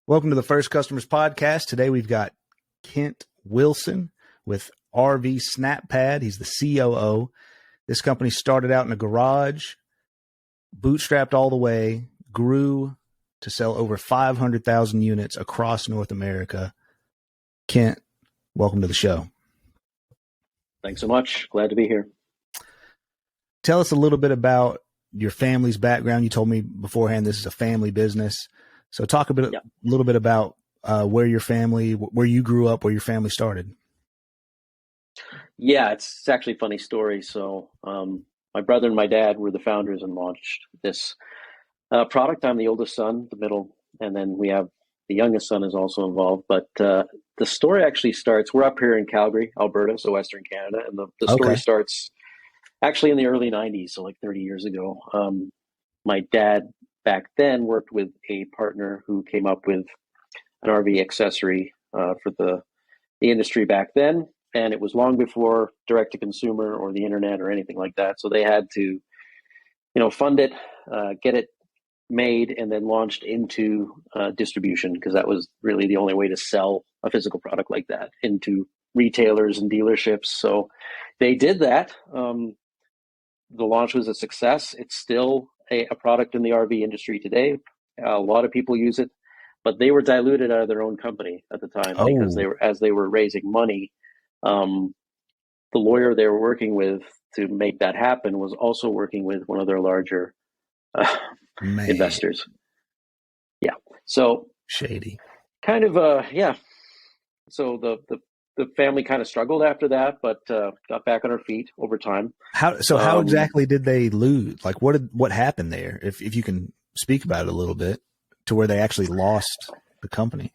Welcome to the First Customers Podcast. Today we've got Kent Wilson with RV SnapPad. He's the COO. This company started out in a garage, bootstrapped all the way, grew to sell over 500,000 units across North America. Kent, welcome to the show. Thanks so much. Glad to be here. Tell us a little bit about your family's background. You told me beforehand this is a family business. So talk a little bit about where your family, where you grew up, where your family started. Yeah, it's actually a funny story. So my brother and my dad were the founders and launched this product. I'm the oldest son, the middle, and then we have the youngest son is also involved. But the story actually starts, we're up here in Calgary, Alberta, so Western Canada. And the story starts actually in the early 90s, so like 30 years ago. My dad back then worked with a partner who came up with an RV accessory for the industry back then. And it was long before direct to consumer or the internet or anything like that. So they had to, fund it, get it made, and then launched into distribution, because that was really the only way to sell a physical product like that into retailers and dealerships. So they did that. The launch was a success. It's still a product in the RV industry today. A lot of people use it, but they were diluted out of their own company at the time because they were raising money. The lawyer they were working with to make that happen was also working with one of their larger investors. Yeah. So shady. Kind of, So the family kind of struggled after that, but got back on our feet over time. How exactly did they lose? Like what happened there? If you can speak about it a little bit, to where they actually lost the company.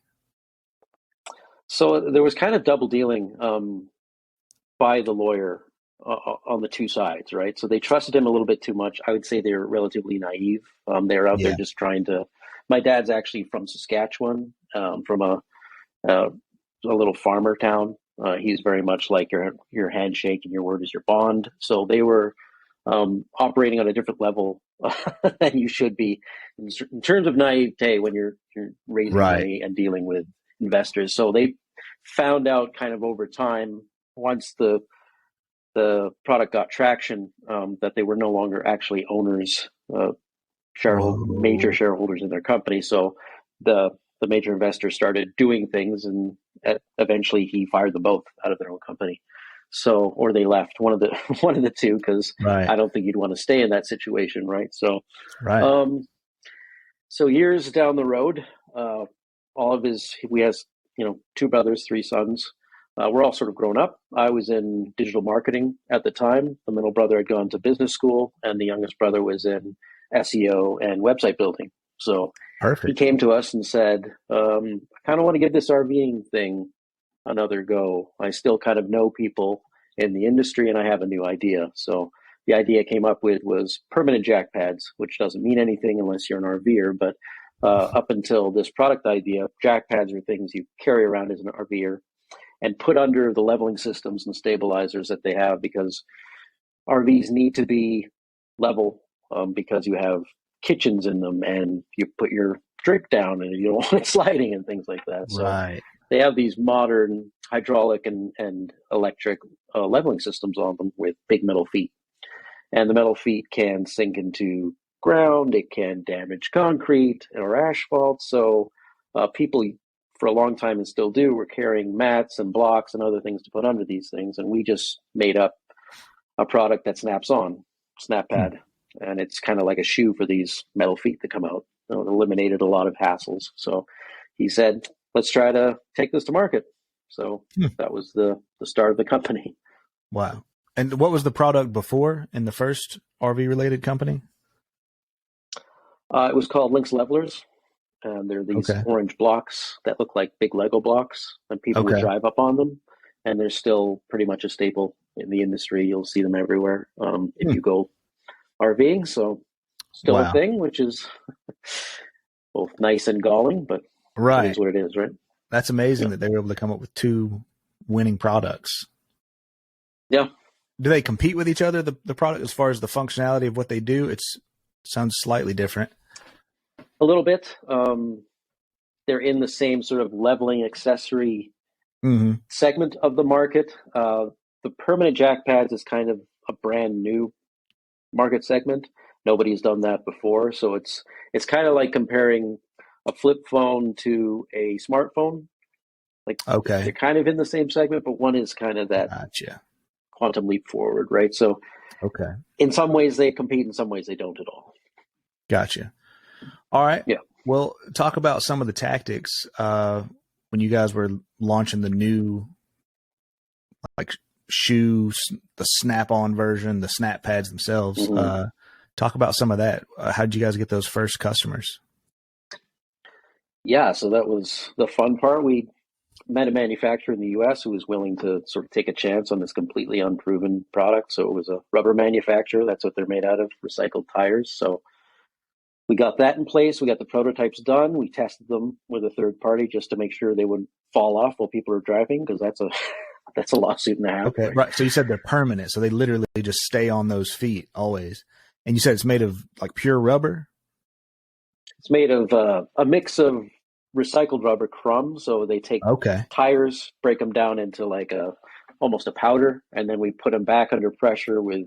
So there was kind of double dealing by the lawyer on the two sides, right? So they trusted him a little bit too much. I would say they were relatively naive. They're out there just trying to. My dad's actually from Saskatchewan, from a little farmer town. He's very much like your handshake and your word is your bond. So they were operating on a different level than you should be in terms of naivete when you're raising money and dealing with investors. So they found out kind of over time, once the product got traction, that they were no longer actually owners, major shareholders in their company. So the major investor started doing things, and eventually he fired them both out of their own company. So, or they left, one of the two, because I don't think you'd want to stay in that situation, right? So, so years down the road, we have two brothers, three sons. We're all sort of grown up. I was in digital marketing at the time. The middle brother had gone to business school, and the youngest brother was in SEO and website building. So he came to us and said, I kind of want to give this RVing thing another go. I still kind of know people in the industry, and I have a new idea. So the idea I came up with was permanent jack pads, which doesn't mean anything unless you're an RVer. But up until this product idea, jack pads are things you carry around as an RVer and put under the leveling systems and stabilizers that they have, because RVs need to be level, because you have kitchens in them and you put your drip down and you don't want it sliding and things like that. So they have these modern hydraulic and electric leveling systems on them with big metal feet. And the metal feet can sink into ground. It can damage concrete or asphalt. So people for a long time, and still do, were carrying mats and blocks and other things to put under these things. And we just made up a product that snaps on, SnapPad. And it's kind of like a shoe for these metal feet that come out. It eliminated a lot of hassles. So he said, let's try to take this to market. So that was the start of the company. Wow. And what was the product before in the first RV related company? It was called Lynx Levelers. And they're these orange blocks that look like big Lego blocks, and people would drive up on them. And they're still pretty much a staple in the industry. You'll see them everywhere if you go RVing. So still a thing, which is both nice and galling, but it is what it is, right? That's amazing that they were able to come up with two winning products. Yeah. Do they compete with each other, the product, as far as the functionality of what they do? It sounds slightly different. A little bit. they're in the same sort of leveling accessory Mm-hmm. segment of the market. The permanent jack pads is kind of a brand new market segment. Nobody's done that before, so it's kind of like comparing a flip phone to a smartphone. Like Okay. they're kind of in the same segment, but one is kind of that Gotcha. quantum leap forward, right? So Okay. in some ways they compete, in some ways they don't at all. Gotcha. All right. Yeah. Well, talk about some of the tactics when you guys were launching the new like shoes, the snap-on version, the SnapPads themselves. Mm-hmm. Talk about some of that. How did you guys get those first customers? Yeah, so that was the fun part. We met a manufacturer in the US who was willing to sort of take a chance on this completely unproven product. So it was a rubber manufacturer. That's what they're made out of, recycled tires. So we got that in place. We got the prototypes done. We tested them with a third party just to make sure they wouldn't fall off while people are driving, because that's a lawsuit and a half. Okay, right. So you said they're permanent, so they literally just stay on those feet always. And you said it's made of like pure rubber? It's made of a mix of recycled rubber crumbs. So they take tires, break them down into like almost a powder, and then we put them back under pressure with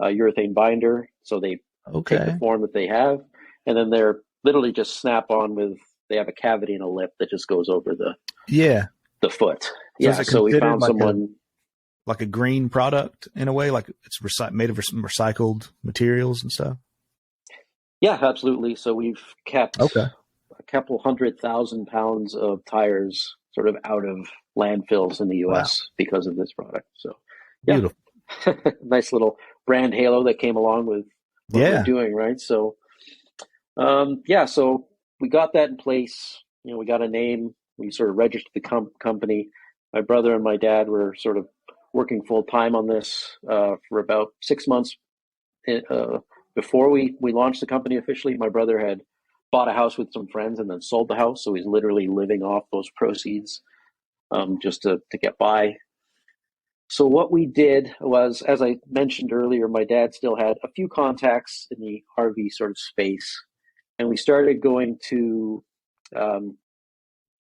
a urethane binder. So they take the form that they have, and then they're literally just snap on with. They have a cavity and a lip that just goes over the foot. So so we found someone like a green product in a way, like it's made of recycled materials and stuff. Yeah, absolutely. So we've kept a couple 100,000 pounds of tires sort of out of landfills in the US because of this product. So yeah, beautiful. Nice little brand halo that came along with what we're doing, right? So so we got that in place. We got a name. We sort of registered the company. My brother and my dad were sort of working full time on this for about 6 months before we launched the company officially. My brother had bought a house with some friends and then sold the house, so he's literally living off those proceeds just to get by. So what we did was, as I mentioned earlier, my dad still had a few contacts in the RV sort of space, and we started going to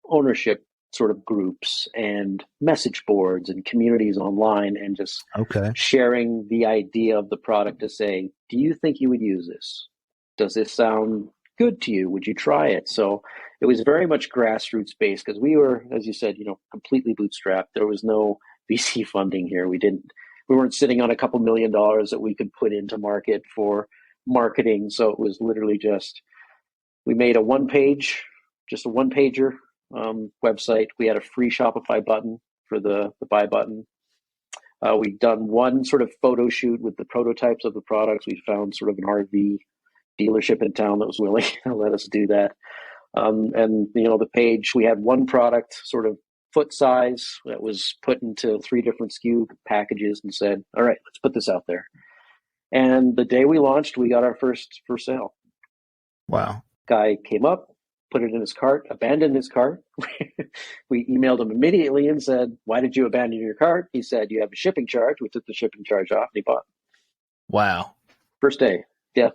ownership sort of groups and message boards and communities online, and just sharing the idea of the product to say, do you think you would use this? Does this sound good to you? Would you try it? So it was very much grassroots based, because we were, as you said, completely bootstrapped. There was no VC funding here. We weren't sitting on a couple $1 million that we could put into market for marketing. So it was literally we made a one-pager website. We had a free Shopify button for the buy button. We'd done one sort of photo shoot with the prototypes of the products. We found sort of an RV dealership in town that was willing to let us do that. And the page, we had one product sort of foot size that was put into 3 different SKU packages and said, all right, let's put this out there. And the day we launched, we got our first for sale. Wow. Guy came up, put it in his cart, abandoned his cart. We emailed him immediately and said, why did you abandon your cart? He said, you have a shipping charge. We took the shipping charge off and he bought. Wow. First day. Yeah.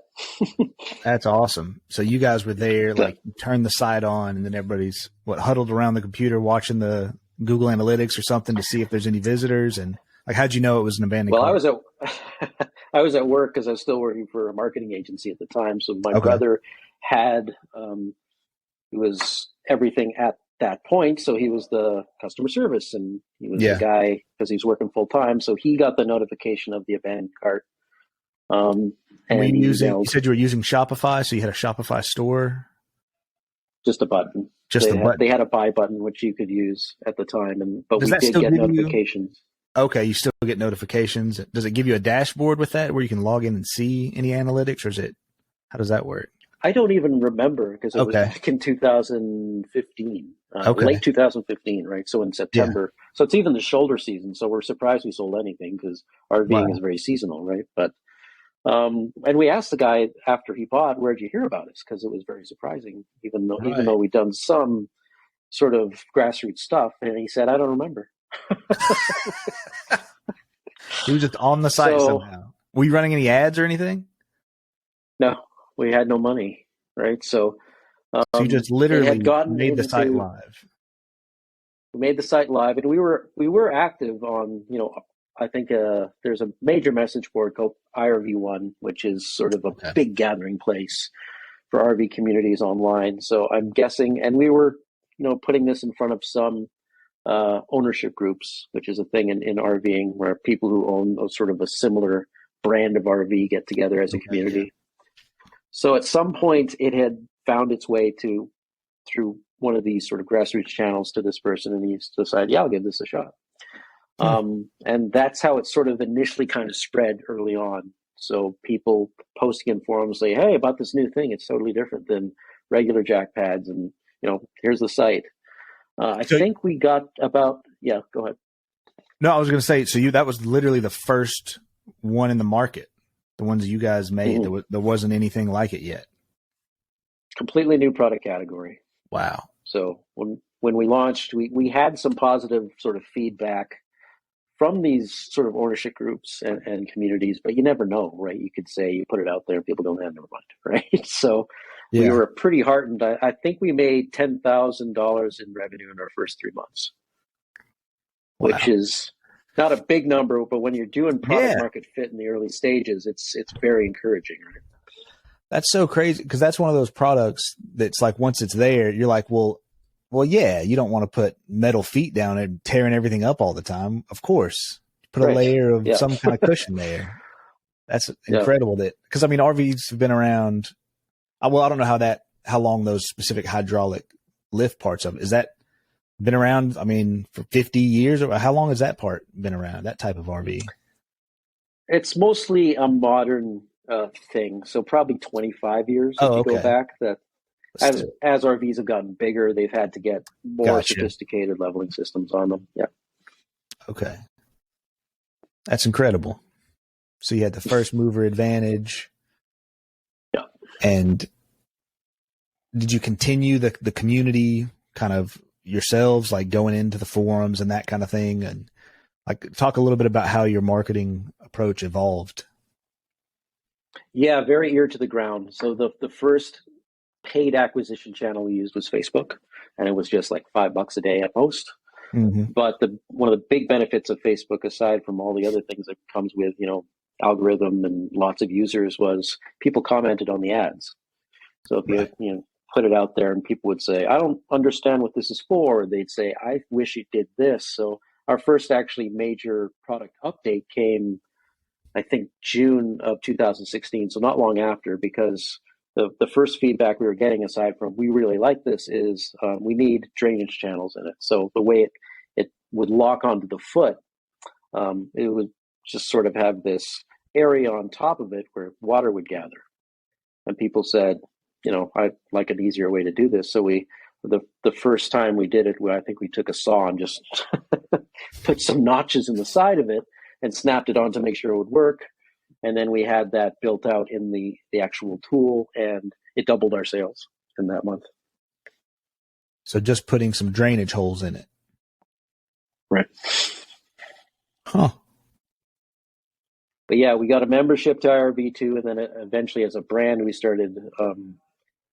That's awesome. So you guys were there, like turned the site on, and then everybody's huddled around the computer watching the Google Analytics or something to see if there's any visitors. And like, how'd you know it was an abandoned cart? I was at work because I was still working for a marketing agency at the time. So my brother had, it was everything at that point. So he was the customer service, and he was the guy, because he's working full time. So he got the notification of the abandoned cart. And you said you were using Shopify, so you had a Shopify store? Just a button. They had a buy button, which you could use at the time, but we did get notifications. Okay, you still get notifications. Does it give you a dashboard with that where you can log in and see any analytics, or how does that work? I don't even remember, because it was back in 2015, late 2015, right? So in September. Yeah. So it's even the shoulder season. So we're surprised we sold anything, because RVing is very seasonal, right? But and we asked the guy after he bought, where'd you hear about us? Because it was very surprising, even though we'd done some sort of grassroots stuff. And he said, I don't remember. He was just on the site somehow. Were you running any ads or anything? No, we had no money, right? So So you just It literally had gotten made the site into, live. we made the site live, and we were active on, I think there's a major message board called IRV1, which is sort of a Okay. big gathering place for RV communities online. So I'm guessing, and we were, putting this in front of some ownership groups, which is a thing in RVing where people who own a sort of a similar brand of RV get together as a Okay, community. yeah. So at some point, it had found its way through one of these sort of grassroots channels to this person, and he decided, yeah, I'll give this a shot. And that's how it sort of initially kind of spread early on. So people posting in forums say, hey, about this new thing, it's totally different than regular jack pads, and here's the site. I think we got about, yeah, go ahead. No, I was going to say, so that was literally the first one in the market, the ones you guys made. Mm-hmm. There wasn't anything like it yet. Completely new product category. Wow. So when we launched, we had some positive sort of feedback from these sort of ownership groups and communities, but you never know, right? You could say you put it out there and people don't have, never mind, right? So yeah. We were pretty heartened. I think we made $10,000 in revenue in our first 3 months, wow. Which is not a big number, but when you're doing product market fit in the early stages, it's very encouraging, right? That's so crazy, because that's one of those products that's like, once it's there, you're like, well, yeah, you don't want to put metal feet down and tearing everything up all the time. Of course, put a layer of some kind of cushion there. That's incredible. Because I mean, RVs have been around. Well, I don't know how long those specific hydraulic lift parts of it, is that been around? I mean, for 50 years, or how long has that part been around? That type of RV? It's mostly a modern thing, so probably 25 years if you go back. That as RVs have gotten bigger, they've had to get more sophisticated leveling systems on them. Yeah. Okay. That's incredible. So you had the first mover advantage. Yeah. And did you continue the community kind of yourselves, like going into the forums and that kind of thing? And like, talk a little bit about how your marketing approach evolved. Yeah, very ear to the ground. So the first paid acquisition channel we used was Facebook, and it was just like $5 a day at most. Mm-hmm. But one of the big benefits of Facebook, aside from all the other things that comes with, algorithm and lots of users, was people commented on the ads. So if you put it out there and people would say, I don't understand what this is for, they'd say, I wish it did this. So our first actually major product update came, I think, June of 2016. So not long after, because the first feedback we were getting, aside from we really like this, is we need drainage channels in it. So the way it would lock onto the foot, it would just sort of have this area on top of it where water would gather. And people said, I'd like an easier way to do this. So the first time we did it, I think we took a saw and just put some notches in the side of it and snapped it on to make sure it would work. And then we had that built out in the actual tool, and it doubled our sales in that month. So just putting some drainage holes in it. Right. Huh. But yeah, we got a membership to IRV2, and then eventually as a brand, we started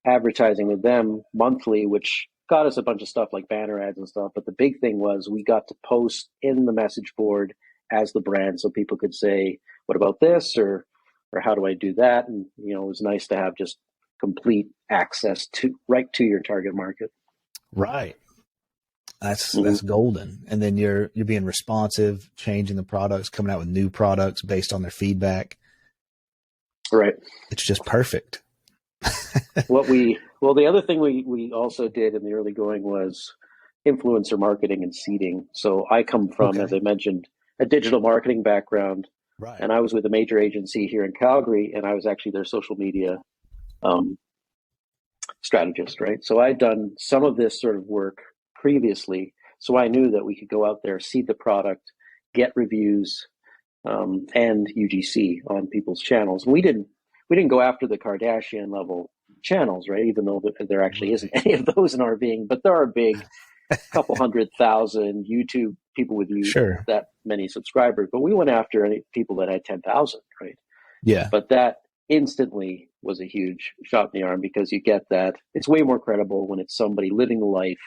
advertising with them monthly, which got us a bunch of stuff like banner ads and stuff. But the big thing was we got to post in the message board as the brand, so people could say, what about this, or how do I do that? And it was nice to have just complete access right to your target market. Right. That's golden. And then you're being responsive, changing the products, coming out with new products based on their feedback. Right. It's just perfect. The other thing we also did in the early going was influencer marketing and seeding. So I come from, as I mentioned, a digital marketing background. Right. And I was with a major agency here in Calgary, and I was actually their social media strategist, right? So I'd done some of this sort of work previously, so I knew that we could go out there, seed the product, get reviews, and UGC on people's channels. We didn't go after the Kardashian level channels, right? Even though there actually isn't any of those in RVing, but there are big couple 100,000 YouTube people with that many subscribers. But we went after any people that had 10,000, right? Yeah. But that instantly, was a huge shot in the arm, because you get that it's way more credible when it's somebody living the life,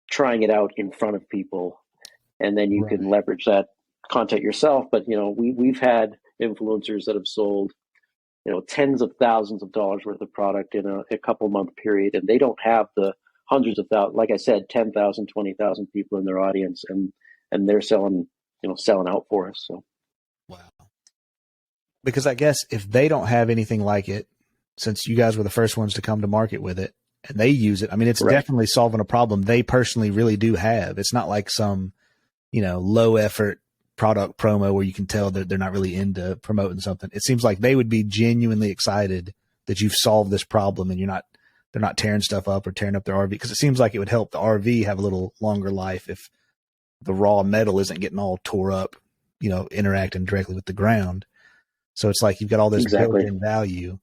trying it out in front of people, and then you can leverage that content yourself. But we've had influencers that have sold tens of thousands of dollars worth of product in a couple month period, and they don't have the hundreds of thousands, like I said, 10,000, 20,000 people in their audience, and they're selling out for us. So wow. Because I guess if they don't have anything like it, since you guys were the first ones to come to market with it and they use it, I mean, it's definitely solving a problem they personally really do have. It's not like some, low effort product promo where you can tell that they're not really into promoting something. It seems like they would be genuinely excited that you've solved this problem and they're not tearing stuff up or tearing up their RV, because it seems like it would help the RV have a little longer life if the raw metal isn't getting all tore up, interacting directly with the ground. So it's like you've got all this built-in value.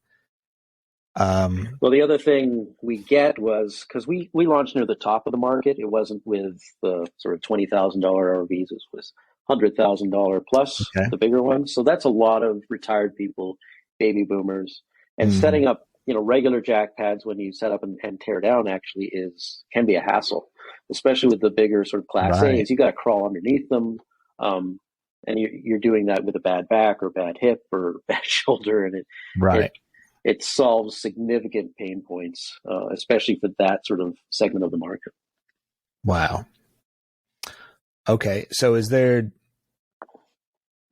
Well, the other thing we get was, because we launched near the top of the market. It wasn't with the sort of $20,000 RVs. It was $100,000 plus, the bigger ones. So that's a lot of retired people, baby boomers, and setting up regular jack pads when you set up and tear down actually can be a hassle, especially with the bigger sort of class A's. You got to crawl underneath them. And you're doing that with a bad back or bad hip or bad shoulder, and it solves significant pain points, especially for that sort of segment of the market. Wow. Okay, so is there?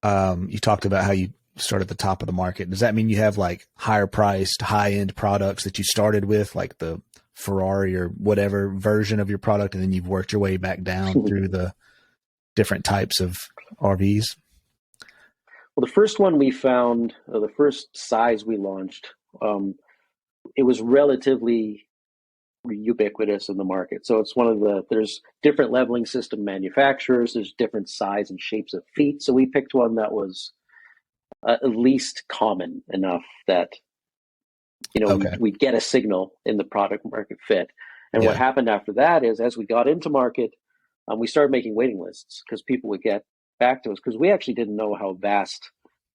You talked about how you start at the top of the market. Does that mean you have like higher priced, high end products that you started with, like the Ferrari or whatever version of your product, and then you've worked your way back down through the different types of RVs? Well, the first one we found, the first size we launched, it was relatively ubiquitous in the market. So it's there's different leveling system manufacturers, there's different size and shapes of feet. So we picked one that was at least common enough that, we'd get a signal in the product market fit. And what happened after that is, as we got into market, we started making waiting lists, because people would get back to us, because we actually didn't know how vast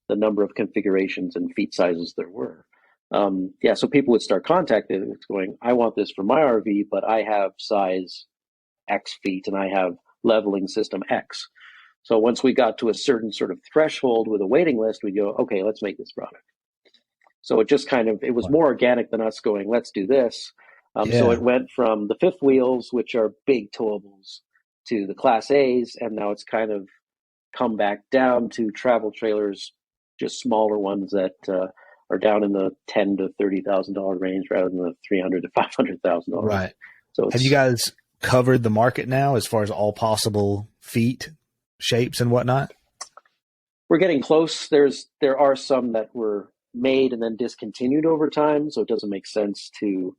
the number of configurations and feet sizes there were. So people would start contacting us going, I want this for my RV, but I have size X feet and I have leveling system X. So once we got to a certain sort of threshold with a waiting list, we'd go, okay, let's make this product. So it just it was more organic than us going, let's do this. So it went from the fifth wheels, which are big towables, to the class A's, and now it's kind of come back down to travel trailers, just smaller ones that are down in the $10,000 to $30,000 range rather than the $300,000 to $500,000. Right. So have you guys covered the market now as far as all possible feet, shapes, and whatnot? We're getting close. There are some that were made and then discontinued over time, so it doesn't make sense to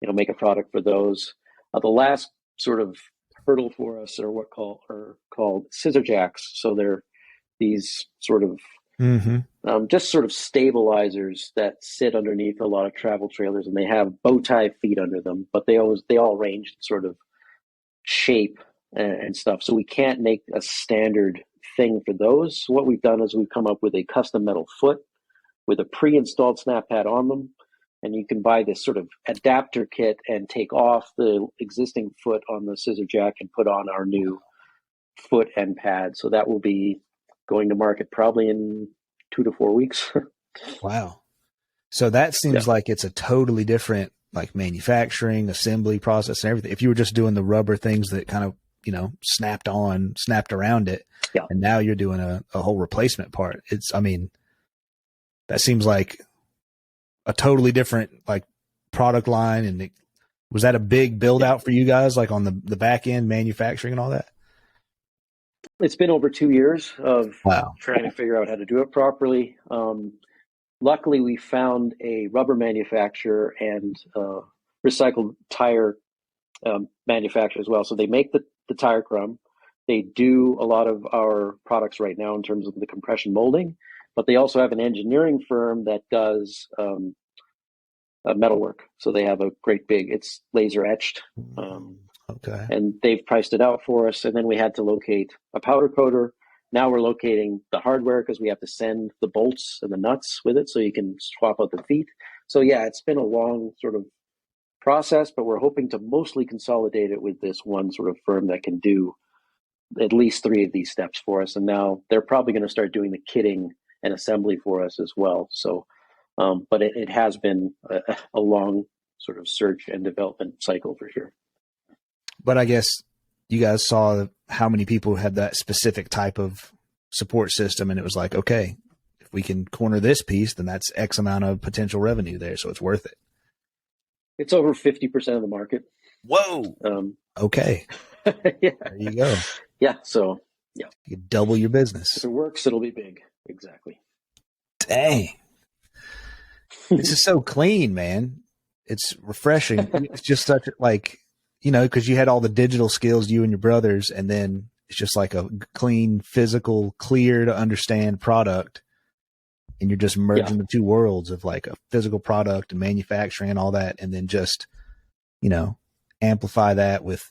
make a product for those. The last sort of hurdle for us are called scissor jacks. So they're these sort of just sort of stabilizers that sit underneath a lot of travel trailers, and they have bow tie feet under them, but they all range sort of shape and stuff. So we can't make a standard thing for those. So what we've done is we've come up with a custom metal foot with a pre-installed snap pad on them. And you can buy this sort of adapter kit and take off the existing foot on the scissor jack and put on our new foot and pad. So that will be going to market probably in 2 to 4 weeks. Wow. So that seems like it's a totally different like manufacturing, assembly process and everything. If you were just doing the rubber things that kind of, snapped around it, and now you're doing a whole replacement part. That seems like a totally different like product line. And was that a big build out for you guys, like on the back end manufacturing and all that? It's been over 2 years of trying to figure out how to do it properly. Luckily, we found a rubber manufacturer and recycled tire manufacturer as well. So they make the tire crumb. They do a lot of our products right now in terms of the compression molding, but they also have an engineering firm that does metalwork. So they have a great big, it's laser etched. And they've priced it out for us. And then we had to locate a powder coater Now we're locating the hardware because we have to send the bolts and the nuts with it so you can swap out the feet. So yeah, it's been a long sort of process, but we're hoping to mostly consolidate it with this one sort of firm that can do at least 3 of these steps for us. And now they're probably going to start doing the kitting and assembly for us as well. So, but it has been a long sort of search and development cycle for sure. But I guess you guys saw how many people had that specific type of support system, and it was like, okay, if we can corner this piece, then that's X amount of potential revenue there, so it's worth it. It's over 50% of the market. Whoa. Okay. Yeah. There you go. Yeah. So yeah, you double your business. If it works, it'll be big. Exactly. Dang. This is so clean, man. It's refreshing. It's just such like, you know, because you had all the digital skills, you and your brothers, and then it's just like a clean, physical, clear to understand product. And you're just merging the two worlds of like a physical product and manufacturing and all that. And then just, you know, amplify that with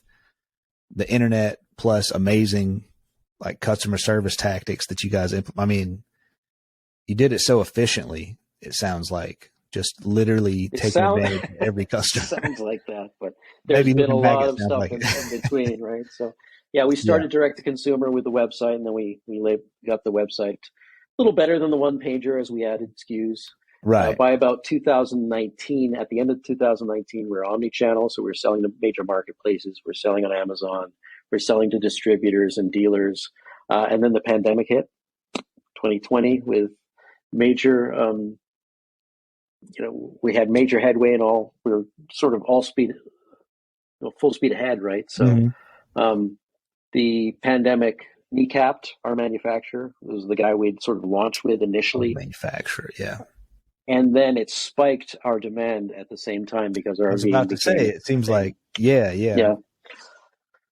the internet plus amazing like customer service tactics that you guys implement. I mean, you did it so efficiently. It sounds like just literally taking advantage of every customer. Sounds like that, but there's been a lot of stuff in between, right? So yeah, we started direct to consumer with the website, and then we got the website a little better than the one pager as we added SKUs. Right. By about 2019, at the end of 2019, we were omni-channel, so we were selling to major marketplaces. We're selling on Amazon. We're selling to distributors and dealers. And then the pandemic hit, 2020, with major, you know, we had major headway and all. We were sort of all speed, full speed ahead, right? So the pandemic kneecapped our manufacturer. It was the guy we'd sort of launched with initially. Manufacturer, yeah. And then it spiked our demand at the same time because our I was about to say, it seems like, yeah.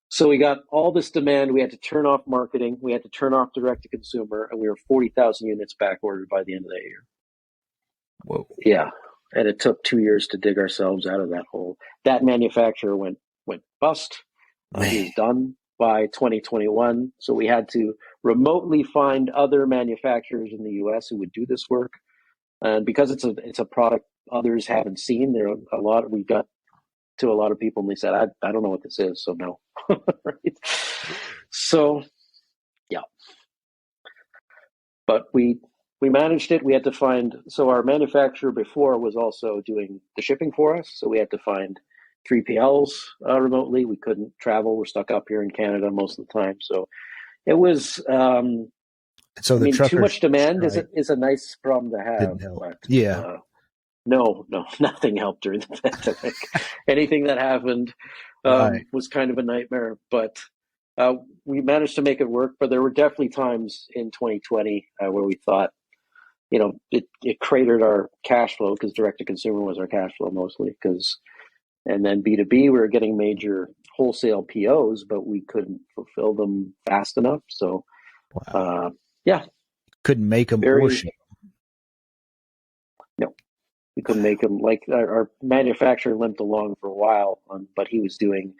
So we got all this demand. We had to turn off marketing. We had to turn off direct to consumer, and we were 40,000 units back ordered by the end of that year. Whoa. Yeah. And it took 2 years to dig ourselves out of that hole. That manufacturer went bust. He was done by 2021. So we had to remotely find other manufacturers in the US who would do this work. And because it's a product others haven't seen, we got to a lot of people and they said, I don't know what this is, so no. Right? So yeah. But we managed it. We had to find, so our manufacturer before was also doing the shipping for us. So we had to find 3PLs remotely. We couldn't travel. We're stuck up here in Canada most of the time. So it was, too much demand is a nice problem to have. But, no, nothing helped during the pandemic. Anything that happened was kind of a nightmare. But we managed to make it work. But there were definitely times in 2020 where we thought, you know, it cratered our cash flow because direct to consumer was our cash flow mostly. And then B2B, we were getting major wholesale POs, but we couldn't fulfill them fast enough. So, couldn't make them or ship them. No, we couldn't make them. Like our manufacturer limped along for a while, but he was doing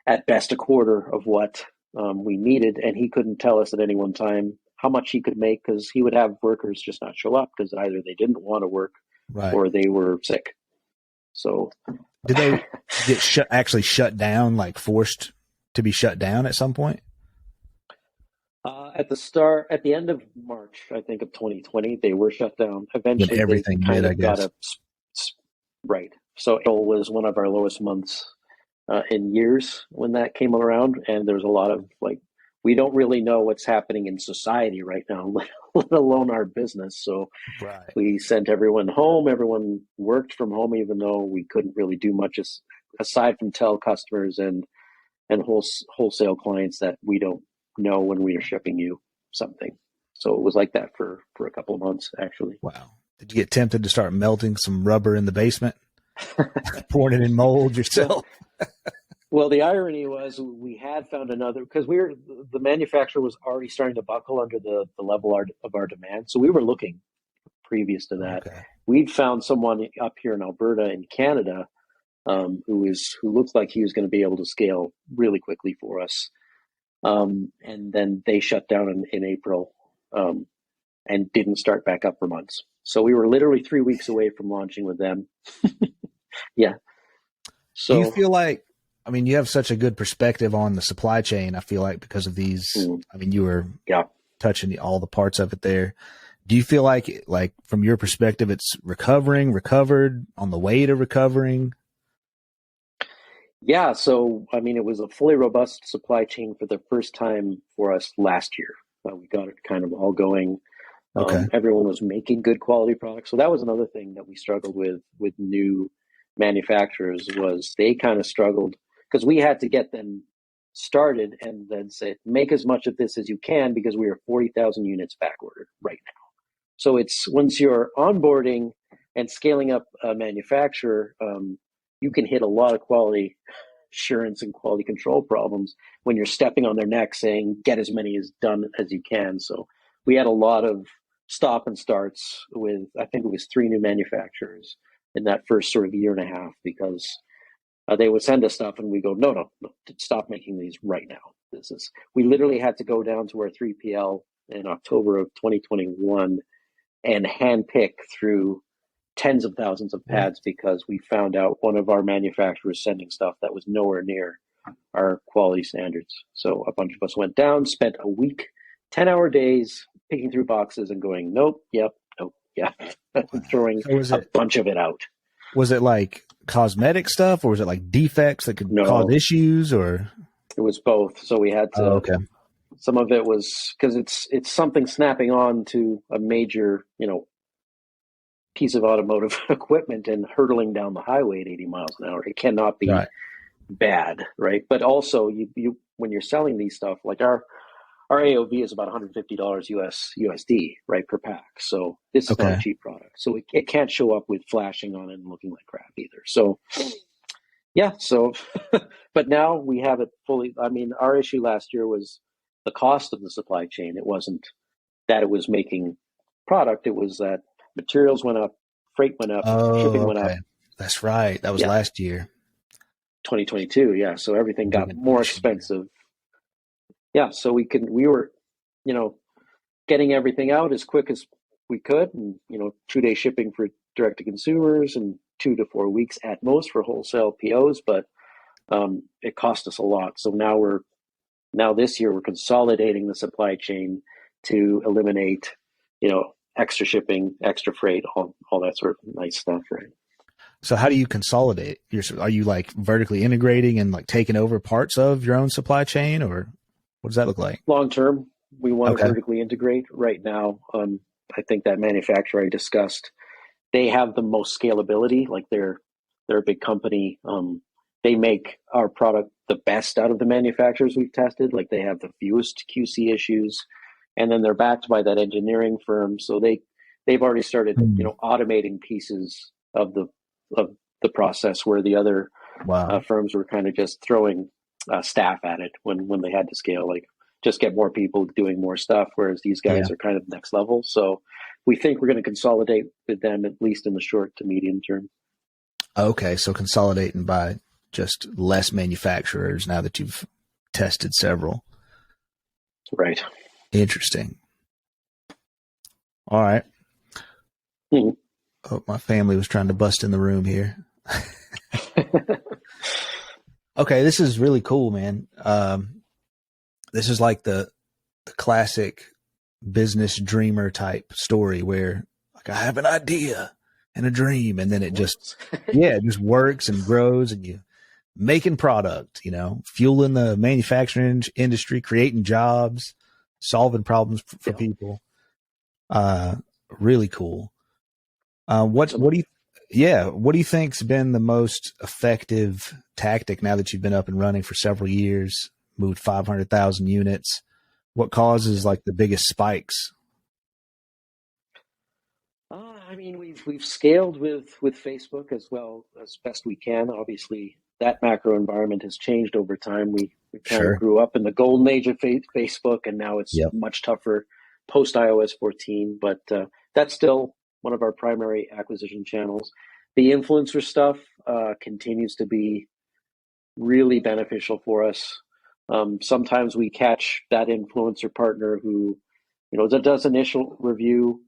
at best a quarter of what we needed, and he couldn't tell us at any one time how much he could make because he would have workers just not show up because either they didn't want to work or they were sick. So, did they get actually shut down, like forced to be shut down at some point? At the end of March, I think of 2020, they were shut down. Eventually, everything they kind of got right. So April was one of our lowest months in years when that came around, and there's a lot of we don't really know what's happening in society right now, let alone our business. So we sent everyone home. Everyone worked from home, even though we couldn't really do much aside from tell customers and wholesale clients that we don't know when we are shipping you something. So it was like that for a couple of months, actually. Wow. Did you get tempted to start melting some rubber in the basement? Pouring it in mold yourself? Well, the irony was we had found another, because the manufacturer was already starting to buckle under the level of our demand. So we were looking previous to that. Okay. We'd found someone up here in Alberta in Canada who looked like he was going to be able to scale really quickly for us. And then they shut down in April, and didn't start back up for months. So we were literally 3 weeks away from launching with them. Yeah. Do you So, feel like, I mean, you have such a good perspective on the supply chain, I feel like, because of these, I mean, you were yeah. touching all the parts of it there. Do you feel like from your perspective, it's recovered, on the way to recovering? Yeah. So, I mean, it was a fully robust supply chain for the first time for us last year. We got it kind of all going. Okay. Everyone was making good quality products. So that was another thing that we struggled with new manufacturers, was they kind of struggled because we had to get them started and then say, make as much of this as you can, because we are 40,000 units back ordered right now. So it's, once you're onboarding and scaling up a manufacturer, you can hit a lot of quality assurance and quality control problems when you're stepping on their neck saying, get as many as done as you can. So we had a lot of stop and starts with, I think it was 3 new manufacturers in that first sort of year and a half, because they would send us stuff and we go, no, stop making these right now. We literally had to go down to our 3PL in October of 2021 and handpick through tens of thousands of pads, because we found out one of our manufacturers sending stuff that was nowhere near our quality standards. So a bunch of us went down, spent a week, 10-hour days picking through boxes and going, nope, yep, nope, yeah, throwing a bunch of it out. Was it like cosmetic stuff, or was it like defects that could cause issues, or? It was both. So we had to, okay. Some of it was because it's something snapping on to a major, piece of automotive equipment and hurtling down the highway at 80 miles an hour. It cannot be bad, right? But also, you when you're selling these stuff, like our AOV is about $150 USD, right, per pack. So this is not a cheap product. So it can't show up with flashing on it and looking like crap either. So yeah, so but now we have it fully. I mean, our issue last year was the cost of the supply chain. It wasn't that it was making product, it was that materials went up, freight went up, shipping went up. That's right. That was last year. 2022, yeah. So everything got more expensive. Yeah, so we were, getting everything out as quick as we could, and 2-day shipping for direct to consumers and 2 to 4 weeks at most for wholesale POs, but it cost us a lot. So now this year we're consolidating the supply chain to eliminate, extra shipping, extra freight, all that sort of nice stuff, right? So how do you consolidate? Are you like vertically integrating and like taking over parts of your own supply chain, or what does that look like? Long term, we want to vertically integrate. Right now, I think that manufacturer I discussed, they have the most scalability. Like they're a big company. They make our product the best out of the manufacturers we've tested. Like they have the fewest QC issues, and then they're backed by that engineering firm. So they've already started, automating pieces of the process, where the other firms were kind of just throwing staff at it when they had to scale, like just get more people doing more stuff, whereas these guys are kind of next level. So we think we're going to consolidate with them, at least in the short to medium term. Okay, so consolidating by just less manufacturers now that you've tested several. Right. Interesting. All right. Mm-hmm. Oh, my family was trying to bust in the room here. Okay, this is really cool, man. This is like the classic business dreamer type story where, like, I have an idea and a dream, and then it just works and grows, and you making product, fueling the manufacturing industry, creating jobs, solving problems for people. Really cool. What do you think's been the most effective tactic now that you've been up and running for several years, moved 500,000 units? What causes like the biggest spikes? I mean, we've scaled with Facebook as well as best we can. Obviously, that macro environment has changed over time. We kind of grew up in the golden age of Facebook, and now it's much tougher post iOS 14. But that's still one of our primary acquisition channels. The influencer stuff continues to be really beneficial for us. Sometimes we catch that influencer partner who, does initial review,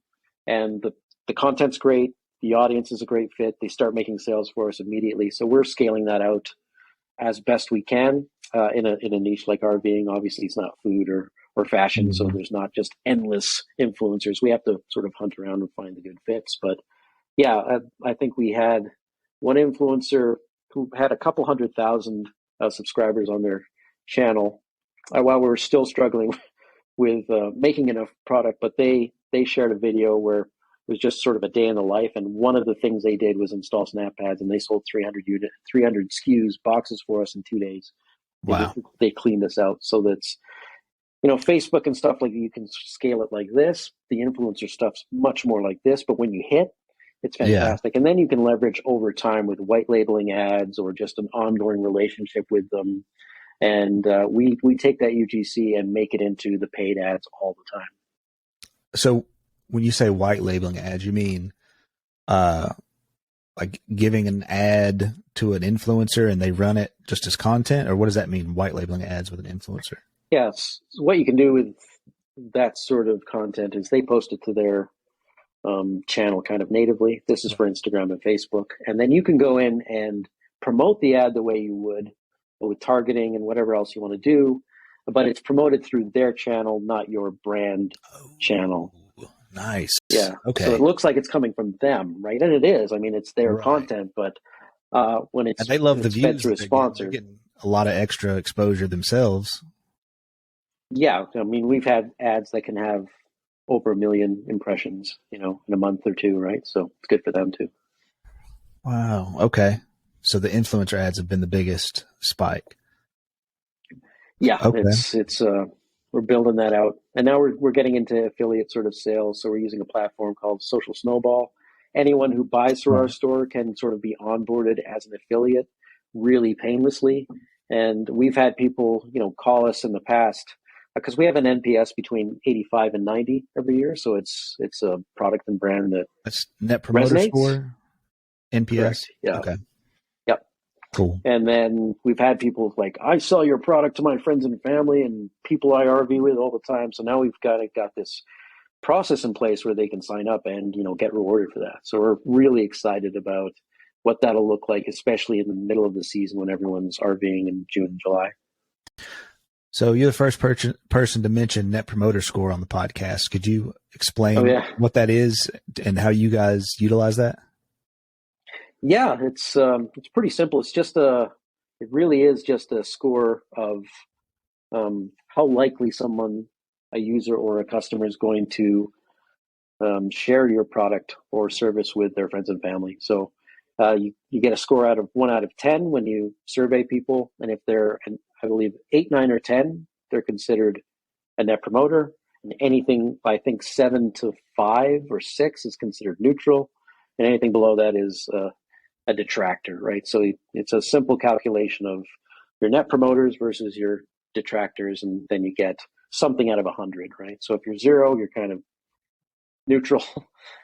and the content's great, the audience is a great fit. They start making sales for us immediately. So we're scaling that out as best we can in a niche like RVing. Obviously, it's not food or fashion, so there's not just endless influencers. We have to sort of hunt around and find the good fits. But yeah, I think we had one influencer who had a couple 100,000 subscribers on their channel while we were still struggling with making enough product. But they shared a video where it was just sort of a day in the life, and one of the things they did was install SnapPads, and they sold 300 SKUs, boxes for us in 2 days. Wow. They cleaned us out. So that's, Facebook and stuff like that, you can scale it like this. The influencer stuff's much more like this, but when you hit, it's fantastic. Yeah. And then you can leverage over time with white labeling ads or just an ongoing relationship with them. And we take that UGC and make it into the paid ads all the time. So when you say white labeling ads, you mean like giving an ad to an influencer and they run it just as content? Or what does that mean, white labeling ads with an influencer? Yes. So what you can do with that sort of content is they post it to their channel kind of natively. This is for Instagram and Facebook. And then you can go in and promote the ad the way you would with targeting and whatever else you want to do, but it's promoted through their channel, not your brand channel. Nice. Yeah. Okay. So it looks like it's coming from them, right? And it is. I mean, it's their content, but when it's and they love the views through a sponsor, they're getting a lot of extra exposure themselves. Yeah. I mean, we've had ads that can have over 1 million impressions, in a month or two, right? So it's good for them too. Wow. Okay. So the influencer ads have been the biggest spike. Yeah. Okay. It's we're building that out, and now we're getting into affiliate sort of sales. So we're using a platform called Social Snowball. Anyone who buys through our store can sort of be onboarded as an affiliate really painlessly. And we've had people, call us in the past because we have an NPS between 85 and 90 every year. So it's a product and brand that's Net Promoter resonates. Score, NPS. Correct. Yeah. Okay. Yep. Cool. And then we've had people like, I sell your product to my friends and family and people I RV with all the time. So now we've got this process in place where they can sign up and, get rewarded for that. So we're really excited about what that'll look like, especially in the middle of the season when everyone's RVing in June and July. So you're the first person to mention Net Promoter Score on the podcast. Could you explain what that is and how you guys utilize that? Yeah, it's pretty simple. It really is just a score of how likely a user or a customer is going to share your product or service with their friends and family. So you get a score out of 1 out of 10 when you survey people, and if they're, I believe, 8, 9, or 10, they're considered a net promoter. And anything, I think, 7 to 5 or 6 is considered neutral, and anything below that is a detractor, right? So it's a simple calculation of your net promoters versus your detractors, and then you get something out of 100, right? So if you're 0, you're kind of neutral.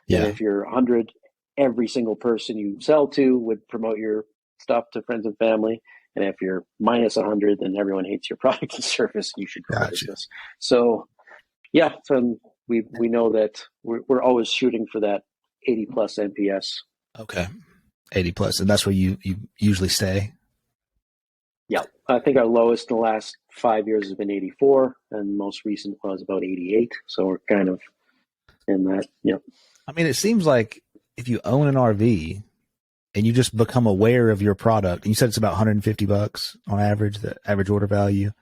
Yeah. And if you're 100, every single person you sell to would promote your stuff to friends and family. And if you're minus 100, then everyone hates your product and service. You should go with this. So, yeah, so we know that we're always shooting for that 80 plus NPS. Okay, 80 plus, and that's where you usually stay. Yeah, I think our lowest in the last 5 years has been 84, and most recent was about 88. So we're kind of in that. Yeah. I mean, it seems like if you own an RV and you just become aware of your product, and you said it's about $150 on average, the average order value.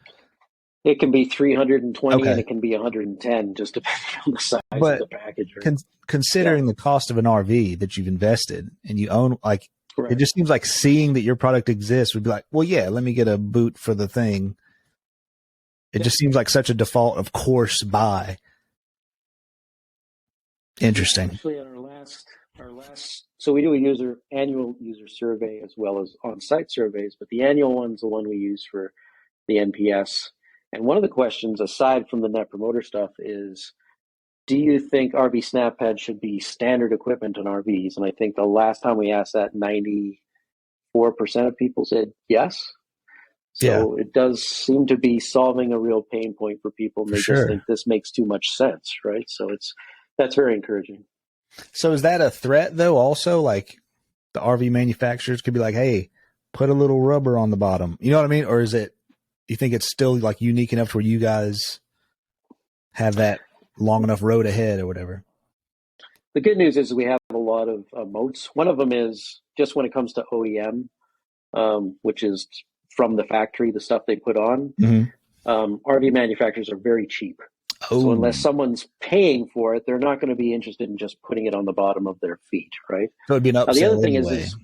It can be 320 and it can be 110, just depending on the size of the package. Right? Considering the cost of an RV that you've invested and you own, like, it just seems like seeing that your product exists would be like, well, yeah, let me get a boot for the thing. It just seems like such a default, of course, buy. Interesting. Actually, on our last, so we do a annual user survey as well as on-site surveys, but the annual one's the one we use for the NPS. And one of the questions, aside from the net promoter stuff, is, do you think RV SnapPad should be standard equipment on RVs? And I think the last time we asked that, 94% of people said yes. Yeah, So it does seem to be solving a real pain point for people, and for they just sure. think this makes too much sense, right? So that's very encouraging. So is that a threat though? Also, like the RV manufacturers could be like, "Hey, put a little rubber on the bottom." You know what I mean? Or is it? You think it's still like unique enough to where you guys have that long enough road ahead or whatever? The good news is we have a lot of moats. One of them is just when it comes to OEM, which is from the factory, the stuff they put on. Mm-hmm. RV manufacturers are very cheap. So Oh, unless someone's paying for it, they're not going to be interested in just putting it on the bottom of their feet, right? so it'd be an The other upsell thing anyway, is an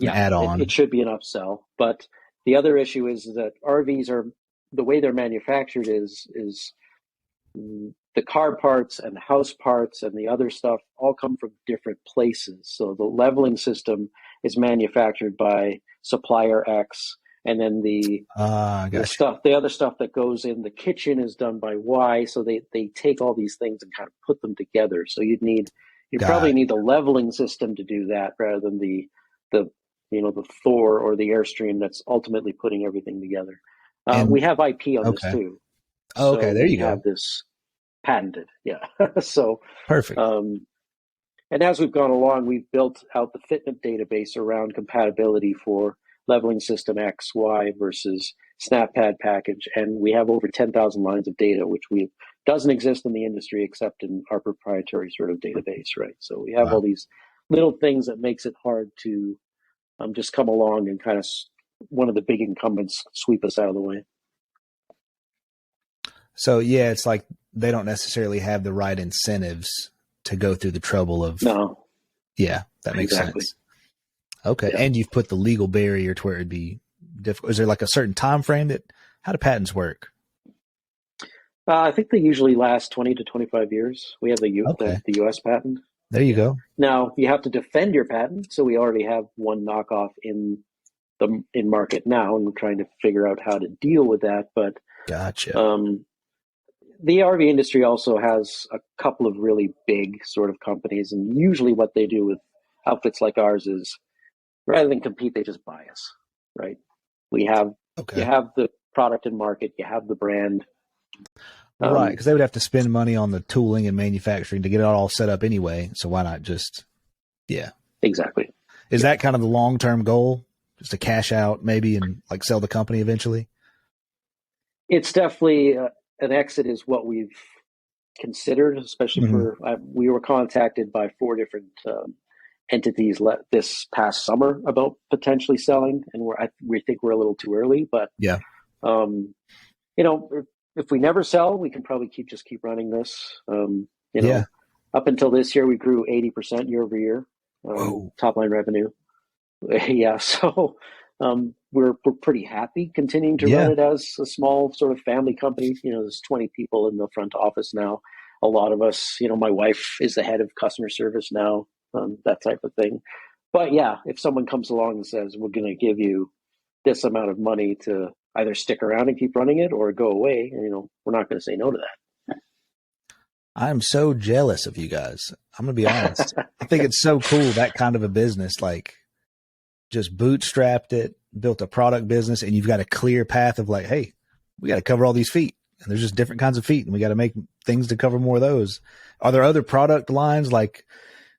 yeah, it add-on. should be an upsell. But the other issue is that RVs are the way they're manufactured is the car parts and the house parts and the other stuff all come from different places. So the leveling system is manufactured by supplier X, and then Ah, the gotcha. stuff, the other stuff that goes in the kitchen is done by Y. So they take all these things and kind of put them together. So you probably Got need the leveling system to do that rather than the the Thor or the Airstream that's ultimately putting everything together. We and have IP on this okay. too, Oh, so okay, there we you have go. this patented. Yeah. So Perfect. and as we've gone along, we've built out the fitment database around compatibility for leveling system X, Y versus SnapPad package. And we have over 10,000 lines of data, which we doesn't exist in the industry except in our proprietary sort of database, right? So we have all Wow. these little things that makes it hard to just come along and kind of one of the big incumbents sweep us out of the way. So yeah, it's like they don't necessarily have the right incentives to go through the trouble of, No, yeah, that makes exactly. sense. Okay. Yeah. And you've put the legal barrier to where it'd be difficult. Is there like a certain time frame that how do patents work? I think they usually last 20 to 25 years. We have Okay. the US patent. There you Yeah. go. Now you have to defend your patent, so we already have one knockoff in market now, and we're trying to figure out how to deal with that. But Gotcha. um, the RV industry also has a couple of really big sort of companies, and usually what they do with outfits like ours is rather than compete, they just buy us, right? We have You Okay. have the product in market, you have the brand. Right. Um, Because they would have to spend money on the tooling and manufacturing to get it all set up anyway. So why not just, yeah. exactly. Is Yeah. that kind of the long term goal? Just to cash out maybe and like sell the company eventually? It's definitely an exit is what we've considered, especially Mm-hmm. for we were contacted by four different entities this past summer about potentially selling, and we think we're a little too early. But Yeah. um, you know, if we never sell, we can probably keep running this. Yeah. Up until this year, we grew 80% year over year, Whoa. top line revenue. Yeah, so we're pretty happy continuing to run Yeah. it as a small sort of family company. There's 20 people in the front office now. A lot of us, my wife is the head of customer service now, that type of thing. But yeah, if someone comes along and says we're going to give you this amount of money to either stick around and keep running it or go away, we're not going to say no to I'm so jealous of you guys. I'm going to be honest. that. I think it's so cool that kind of a business, like just bootstrapped it, built a product business, and you've got a clear path of like, hey, we got to cover all these feet. And there's just different kinds of feet, and we got to make things to cover more of those. Are there other product lines like,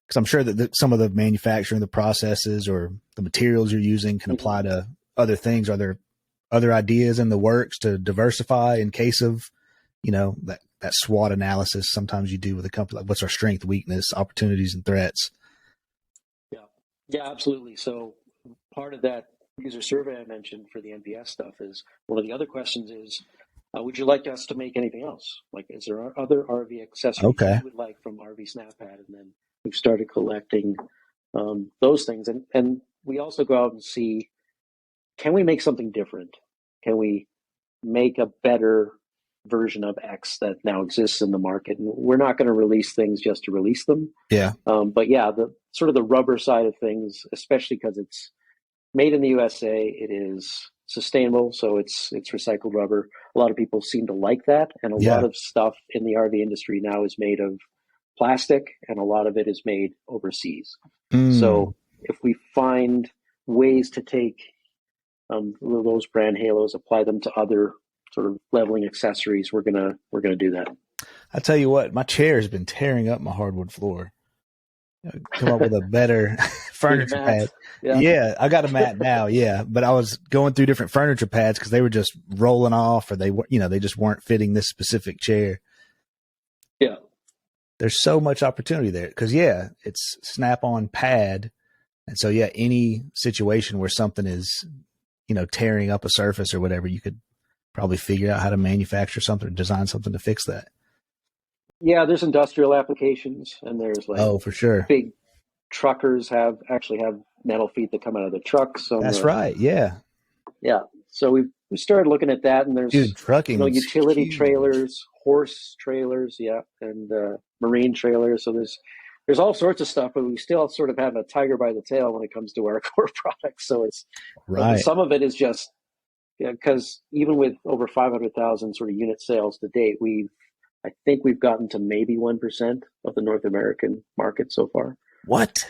because I'm sure that some of the manufacturing, the processes, or the materials you're using can apply to other things. Are there other ideas in the works to diversify in case of, that SWOT analysis sometimes you do with a company? Like what's our strength, weakness, opportunities, and threats? Yeah, yeah, absolutely. So part of that user survey I mentioned for the NPS stuff is one of the other questions is, would you like us to make anything else? Like, is there other RV accessories Okay. you would like from RV SnapPad? And then we've started collecting those things. And we also go out and see, can we make something different? Can we make a better version of X that now exists in the market? And we're not going to release things just to release them. Yeah. But yeah, the sort of the rubber side of things, especially because it's made in the USA, it is sustainable, so it's recycled rubber. A lot of people seem to like that, and a lot Yeah. of stuff in the RV industry now is made of plastic, and a lot of it is made overseas. Mm. So if we find ways to take those brand halos, apply them to other sort of leveling accessories. We're gonna do that. I tell you what, my chair has been tearing up my hardwood floor. Come up with a better furniture pad. Yeah, I got a mat now. Yeah, but I was going through different furniture pads because they were just rolling off, or they just weren't fitting this specific chair. Yeah, there's so much opportunity there because it's snap-on pad, and so any situation where something is, tearing up a surface or whatever, you could probably figure out how to manufacture something or design something to fix that. Yeah, there's industrial applications, and there's for sure. Big truckers actually have metal feet that come out of the trucks. That's right. Yeah. Yeah. So we started looking at that, and there's trucking, utility huge. Trailers, horse trailers, and marine trailers. So there's all sorts of stuff, but we still sort of have a tiger by the tail when it comes to our core products. So it's right. Some of it is just because even with over 500,000 sort of unit sales to date, I think we've gotten to maybe 1% of the North American market so far. What?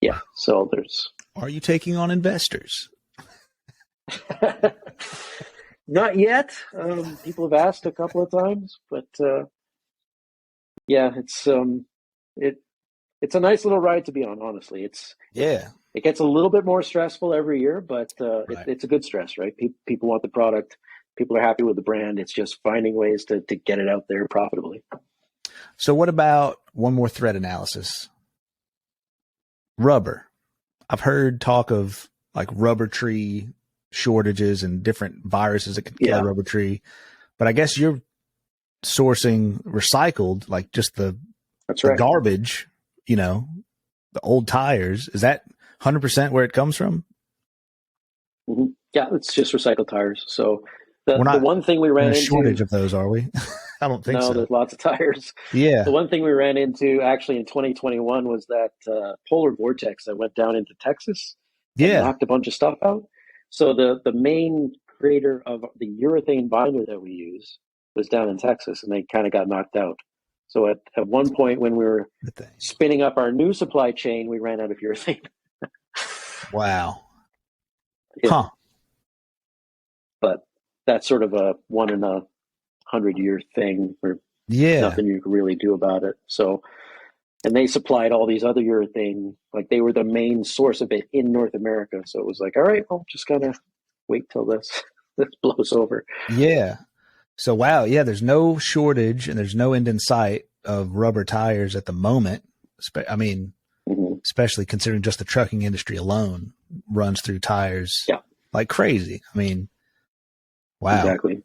Yeah. So Are you taking on investors? Not yet. People have asked a couple of times, but it's a nice little ride to be on. Honestly, it gets a little bit more stressful every year, but right. It's a good stress, right? People want the product. People are happy with the brand. It's just finding ways to get it out there profitably. So what about one more threat analysis? Rubber. I've heard talk of like rubber tree shortages and different viruses that could kill a rubber tree, but I guess you're sourcing recycled, like just the garbage, the old tires. Is that 100% where it comes from? Mm-hmm. Yeah, it's just recycled tires. So the one thing we ran into, shortage of those, are we? I don't think so. No, there's lots of tires. Yeah. The one thing we ran into actually in 2021 was that polar vortex that went down into Texas and knocked a bunch of stuff out. So the main creator of the urethane binder that we use was down in Texas, and they kind of got knocked out. So at one point when we were spinning up our new supply chain, we ran out of urethane. Wow. Yeah. Huh. But that's sort of a 1 in 100-year thing where nothing you can really do about it. So, and they supplied all these other urethane, like they were the main source of it in North America. So it was like, all right, well, just gotta wait till this blows over. Yeah. So, wow. Yeah. There's no shortage and there's no end in sight of rubber tires at the moment. I mean, especially considering just the trucking industry alone runs through tires like crazy. I mean, wow. Exactly.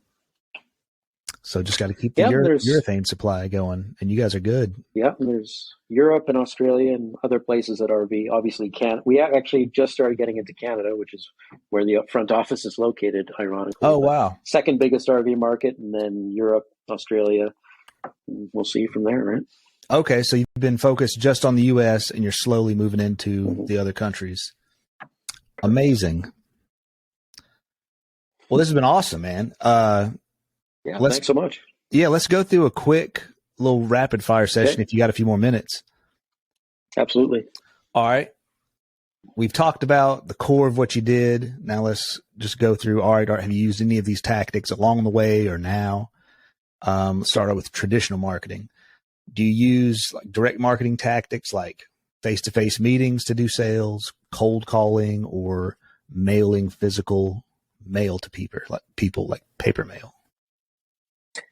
So just got to keep the urethane supply going, and you guys are good. Yeah, there's Europe and Australia and other places at RV. Obviously, we actually just started getting into Canada, which is where the front office is located, ironically. Oh, wow. Second biggest RV market, and then Europe, Australia. We'll see from there, right? Okay, so you've been focused just on the U.S., and you're slowly moving into the other countries. Amazing. Well, this has been awesome, man. Thanks so much. Yeah, let's go through a quick little rapid fire session if you got a few more minutes. Absolutely. All right. We've talked about the core of what you did. Now let's just go through, all right, have you used any of these tactics along the way or now? Let's start out with traditional marketing. Do you use like direct marketing tactics like face-to-face meetings to do sales, cold calling, or mailing physical mail to people like paper mail?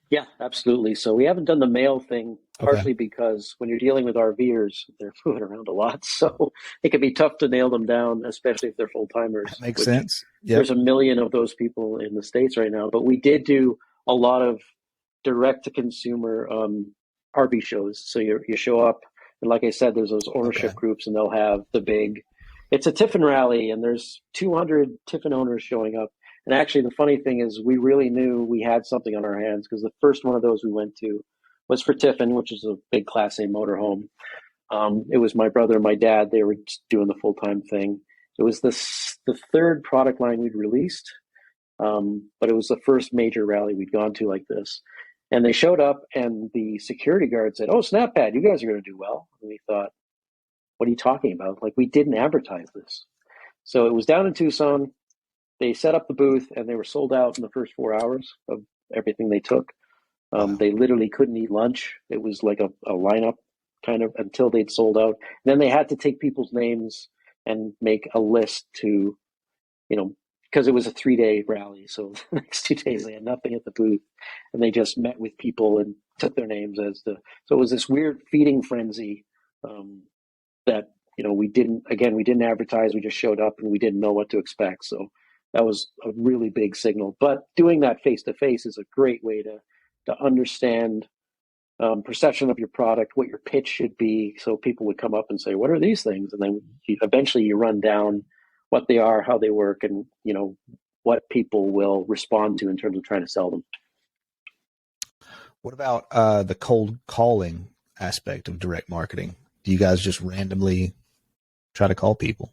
Yeah, absolutely. So we haven't done the mail thing, partially because when you're dealing with RVers, they're moving around a lot. So it can be tough to nail them down, especially if they're full-timers. That makes sense. Yep. There's a million of those people in the States right now. But we did do a lot of direct-to-consumer RV shows. So you show up, and like I said, there's those ownership groups, and they'll have it's a Tiffin rally, and there's 200 Tiffin owners showing up. And actually, the funny thing is we really knew we had something on our hands because the first one of those we went to was for Tiffin, which is a big Class A motorhome. It was my brother and my dad. They were doing the full-time thing. It was the third product line we'd released, but it was the first major rally we'd gone to like this. And they showed up, and the security guard said, "Oh, SnapPad, you guys are going to do well." And we thought, what are you talking about? Like, we didn't advertise this. So it was down in Tucson. they set up the booth and they were sold out in the first 4 hours of everything they took. Wow. They literally couldn't eat lunch. It was like a lineup kind of until they'd sold out. And then they had to take people's names and make a list to, because it was a 3-day rally. So the next 2 days they had nothing at the booth, and they just met with people and took their names so it was this weird feeding frenzy that, we didn't advertise. We just showed up and we didn't know what to expect. So that was a really big signal. But doing that face to face is a great way to understand perception of your product, what your pitch should be. So people would come up and say, what are these things? And then eventually you run down what they are, how they work, and, what people will respond to in terms of trying to sell them. What about the cold calling aspect of direct marketing? Do you guys just randomly try to call people?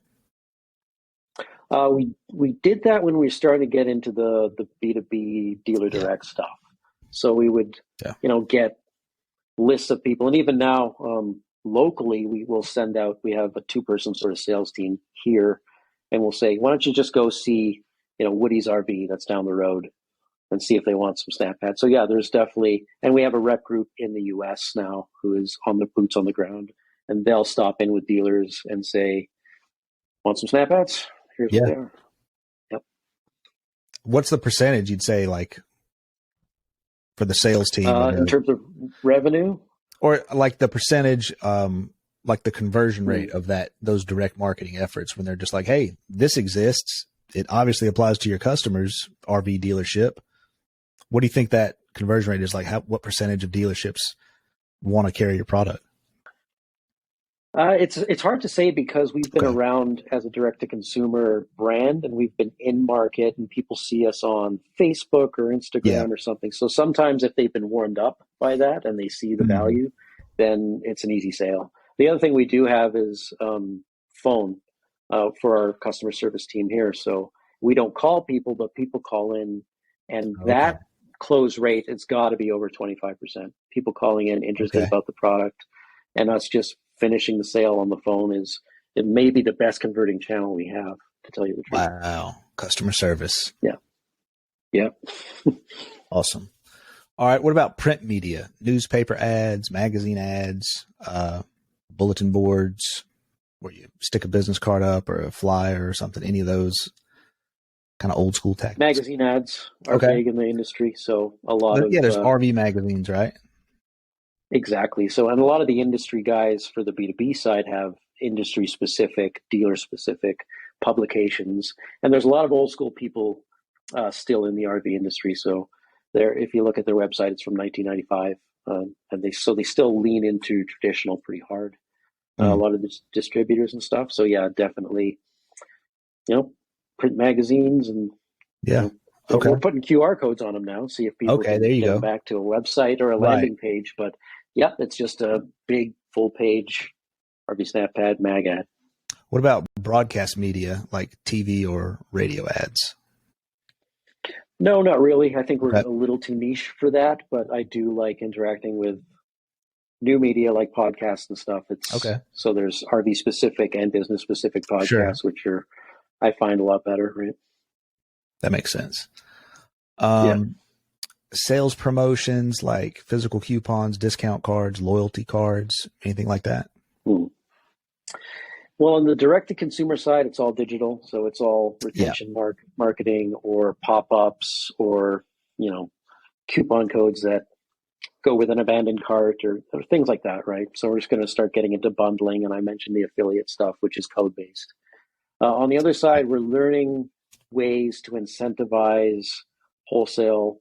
We did that when we started to get into the B2B dealer direct stuff. So we would, get lists of people. And even now, locally, we will send out, we have a 2-person sort of sales team here, and we'll say, why don't you just go see, Woody's RV that's down the road and see if they want some SnapPads. So yeah, there's definitely, and we have a rep group in the US now who is on the boots on the ground, and they'll stop in with dealers and say, want some SnapPads? Here's what they are. Yep. What's the percentage you'd say, like, for the sales team in terms of revenue, or like the percentage, like the conversion rate of those direct marketing efforts, when they're just like, hey, this exists. It obviously applies to your customers' RV dealership. What do you think that conversion rate is like? What percentage of dealerships want to carry your product? It's hard to say because we've been around as a direct-to-consumer brand, and we've been in market, and people see us on Facebook or Instagram or something. So sometimes if they've been warmed up by that and they see the value, then it's an easy sale. The other thing we do have is phone for our customer service team here. So we don't call people, but people call in, and that close rate, it's got to be over 25%. People calling in interested about the product, and us just finishing the sale on the phone it may be the best converting channel we have, to tell you the truth. Wow. Customer service. Yeah. Awesome. All right. What about print media? Newspaper ads, magazine ads, bulletin boards, where you stick a business card up or a flyer or something, any of those kind of old school tactics? Magazine ads are big in the industry. So a lot of... there's RV magazines, right? Exactly. So, and a lot of the industry guys for the B2B side have industry specific, dealer specific publications. And there's a lot of old school people still in the RV industry. So if you look at their website, it's from 1995. And they still lean into traditional pretty hard. A lot of the distributors and stuff. So yeah, definitely, print magazines and, we're putting QR codes on them now. See if people can get them back to a website or a landing page. But yeah, it's just a big full page RV SnapPad mag ad. What about broadcast media like TV or radio ads? No, not really. I think we're a little too niche for that, but I do like interacting with new media like podcasts and stuff. So there's RV specific and business specific podcasts, which I find a lot better, right? That makes sense. Sales promotions like physical coupons, discount cards, loyalty cards, anything like that? Well, on the direct-to-consumer side, it's all digital. So it's all retention marketing or pop-ups or, coupon codes that go with an abandoned cart or things like that, right? So we're just going to start getting into bundling. And I mentioned the affiliate stuff, which is code-based. On the other side, we're learning ways to incentivize wholesale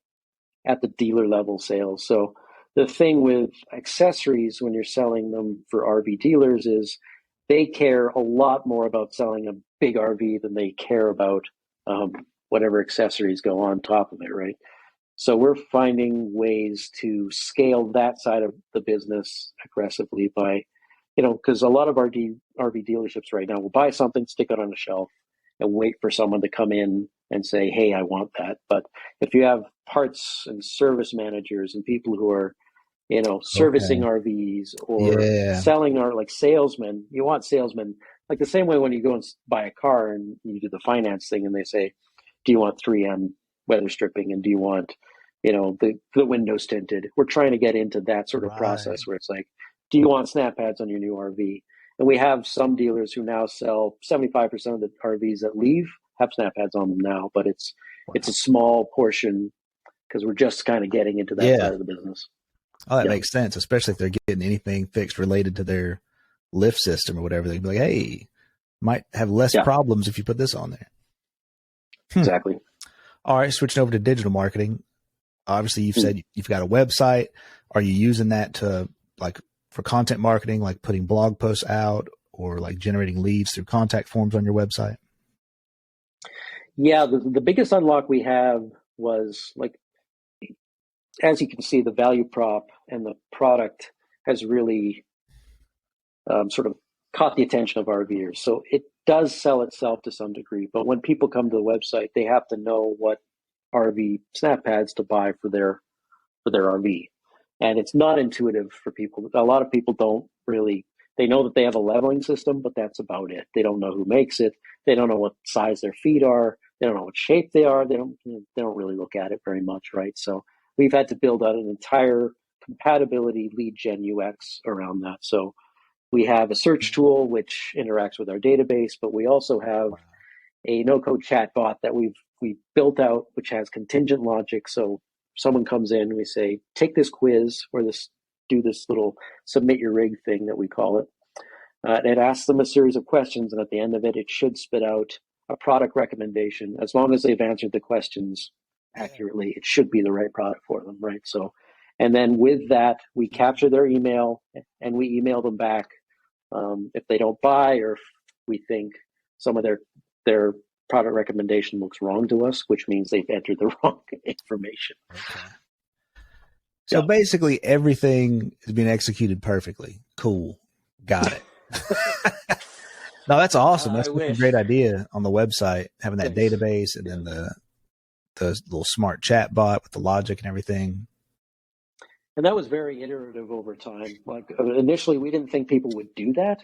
at the dealer level sales. So the thing with accessories when you're selling them for RV dealers is they care a lot more about selling a big RV than they care about whatever accessories go on top of it, right? So we're finding ways to scale that side of the business aggressively by, because a lot of RV dealerships right now will buy something, stick it on a shelf, and wait for someone to come in and say, hey, I want that. But if you have parts and service managers and people who are, servicing RVs or selling like salesmen, you want salesmen, like the same way when you go and buy a car and you do the finance thing and they say, do you want 3M weather stripping, and do you want, the windows tinted? We're trying to get into that sort of process where it's like, do you want snap pads on your new RV? And we have some dealers who now sell 75% of the RVs that leave have snap pads on them now, but it's a small portion because we're just kind of getting into that side of the business. Oh, that makes sense, especially if they're getting anything fixed related to their lift system or whatever. They'd be like, hey, might have less problems if you put this on there. Exactly. All right, switching over to digital marketing. Obviously, you've said you've got a website. Are you using that to, like, for content marketing, like putting blog posts out or like generating leads through contact forms on your website? Yeah, the biggest unlock we have was, like, as you can see, the value prop and the product has really sort of caught the attention of RVers. So it does sell itself to some degree, but when people come to the website, they have to know what RV SnapPads to buy for their RV. And it's not intuitive for people. A lot of people don't really, they know that they have a leveling system, but that's about it. They don't know who makes it. They don't know what size their feet are. They don't know what shape they are. They don't really look at it very much, right? So we've had to build out an entire compatibility lead gen UX around that. So we have a search tool which interacts with our database, but we also have a no-code chatbot that we've built out, which has contingent logic. So someone comes in, we say, take this quiz or do this little submit your rig thing that we call it. And it asks them a series of questions, and at the end of it, it should spit out a product recommendation. As long as they've answered the questions accurately, it should be the right product for them, right? So, and then with that, we capture their email and we email them back if they don't buy, or if we think some of their product recommendation looks wrong to us, which means they've entered the wrong information. Okay. So basically everything is being executed perfectly. Cool. Got it. No, that's awesome. That's a great idea on the website, having that database and then the little smart chat bot with the logic and everything. And that was very iterative over time. Like, initially, we didn't think people would do that.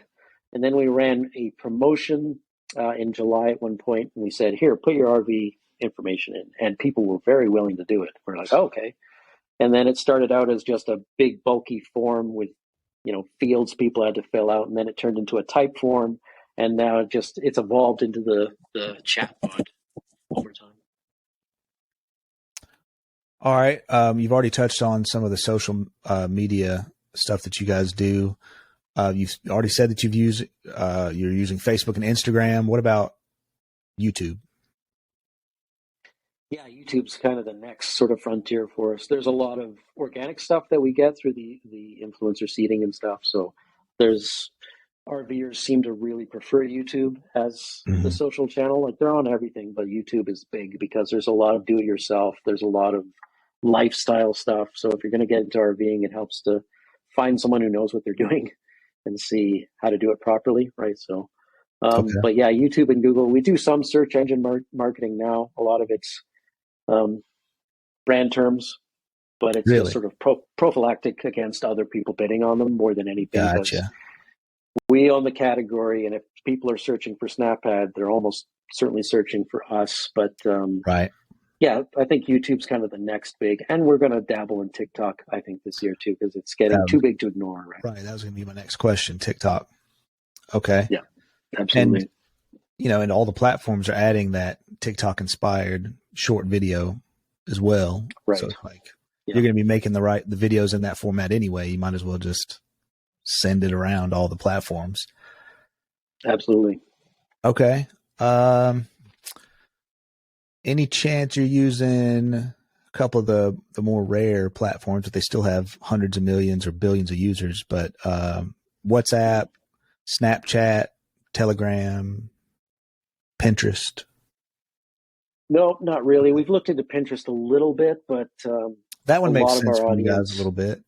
And then we ran a promotion in July at one point, and we said, here, put your RV information in. And people were very willing to do it. We're like, oh, okay. And then it started out as just a big, bulky form with, fields people had to fill out. And then it turned into a type form. And now it's evolved into the chat bot over time. All right. You've already touched on some of the social media stuff that you guys do. You've already said that you're using Facebook and Instagram. What about YouTube? Yeah, YouTube's kind of the next sort of frontier for us. There's a lot of organic stuff that we get through the influencer seeding and stuff. So RVers seem to really prefer YouTube as the social channel. Like, they're on everything, but YouTube is big because there's a lot of do-it-yourself. There's a lot of lifestyle stuff. So if you're going to get into RVing, it helps to find someone who knows what they're doing and see how to do it properly, right? So, but yeah, YouTube and Google. We do some search engine marketing now. A lot of it's brand terms, but it's just sort of prophylactic against other people bidding on them more than anything. Gotcha. We own the category, and if people are searching for SnapPad, they're almost certainly searching for us. But right. Yeah, I think YouTube's kind of the next big, and we're going to dabble in TikTok, I think, this year too, because it's getting too big to ignore. Right. That was going to be my next question. TikTok. Okay. Yeah, absolutely. And all the platforms are adding that TikTok inspired short video as well. Right. So it's like you're going to be making the videos in that format anyway. You might as well just send it around all the platforms. Absolutely. Okay. Any chance you're using a couple of the more rare platforms, but they still have hundreds of millions or billions of users, but WhatsApp, Snapchat, Telegram, Pinterest? No, not really. We've looked into Pinterest a little bit, but that one makes sense for you guys a little bit.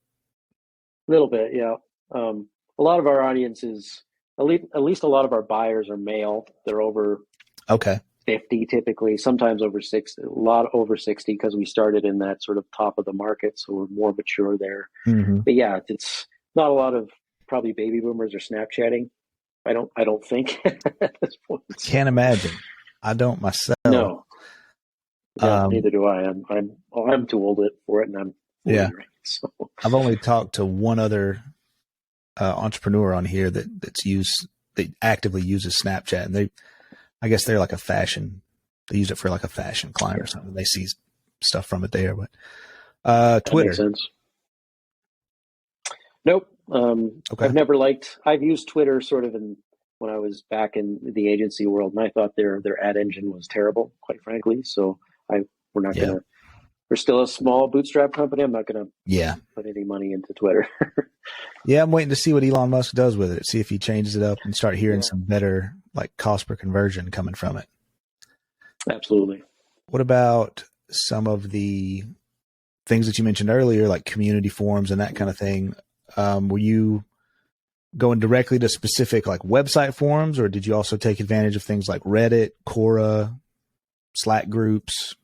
A little bit, yeah. A lot of our audience is, at least a lot of our buyers are male. They're over 50 typically, sometimes over 60, a lot over 60 because we started in that sort of top of the market, so we're more mature there. But yeah, it's not a lot of probably baby boomers are Snapchatting. I don't think at this point. Can't imagine. I don't myself. No. Yeah, Um, neither do I. I'm too old for it, and I'm 40, yeah, right? So I've only talked to one other entrepreneur on here that actively uses Snapchat, and I guess they're like a fashion. They use it for like a fashion client or yeah, something. They see stuff from it there, but that makes Twitter. sense. Nope. Okay. I've used Twitter sort of when I was back in the agency world, and I thought their ad engine was terrible, quite frankly. So we're not Yeah. gonna. We're still a small bootstrap company. I'm not gonna Yeah. put any money into Twitter. Yeah. I'm waiting to see what Elon Musk does with it. See if he changes it up and start hearing Yeah, some better like cost per conversion coming from it. absolutely. What about some of the things that you mentioned earlier, like community forums and that kind of thing? Were you going directly to specific like website forums, or did you also take advantage of things like Reddit, Quora, Slack groups,